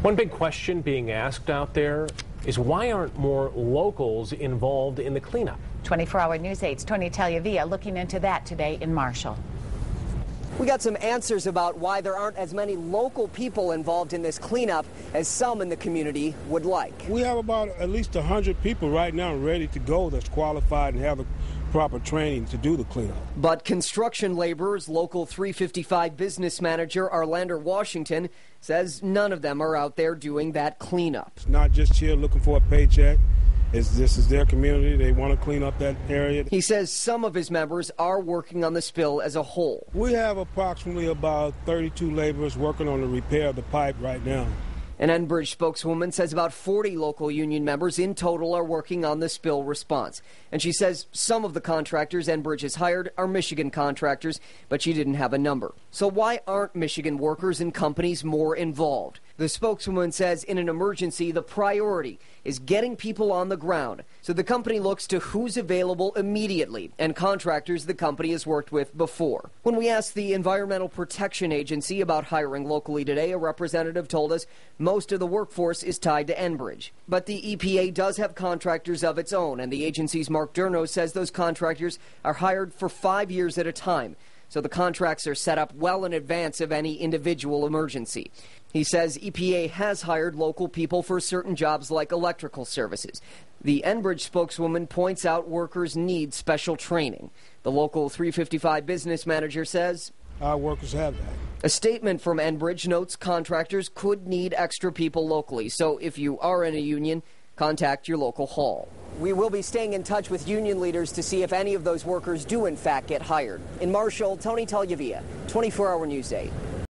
One big question being asked out there is why aren't more locals involved in the cleanup? 24-hour News 8's Tony Tagliavia looking into that today in Marshall. We got some answers about why there aren't as many local people involved in this cleanup as some in the community would like. We have about at least 100 people right now ready to go that's qualified and have the proper training to do the cleanup. But construction laborers, local 355 business manager Arlander Washington says none of them are out there doing that cleanup. It's not just here looking for a paycheck. This is their community. They want to clean up that area. He says some of his members are working on the spill as a whole. We have approximately about 32 laborers working on the repair of the pipe right now. An Enbridge spokeswoman says about 40 local union members in total are working on the spill response. And she says some of the contractors Enbridge has hired are Michigan contractors, but she didn't have a number. So why aren't Michigan workers and companies more involved? The spokeswoman says in an emergency, the priority is getting people on the ground. So the company looks to who's available immediately and contractors the company has worked with before. When we asked the Environmental Protection Agency about hiring locally today, a representative told us most of the workforce is tied to Enbridge. But the EPA does have contractors of its own, and the agency's Mark Durno says those contractors are hired for 5 years at a time. So the contracts are set up well in advance of any individual emergency. He says EPA has hired local people for certain jobs like electrical services. The Enbridge spokeswoman points out workers need special training. The local 355 business manager says our workers have that. A statement from Enbridge notes contractors could need extra people locally. So if you are in a union, contact your local hall. We will be staying in touch with union leaders to see if any of those workers do in fact get hired. In Marshall, Tony Tagliavia, 24-hour News 8.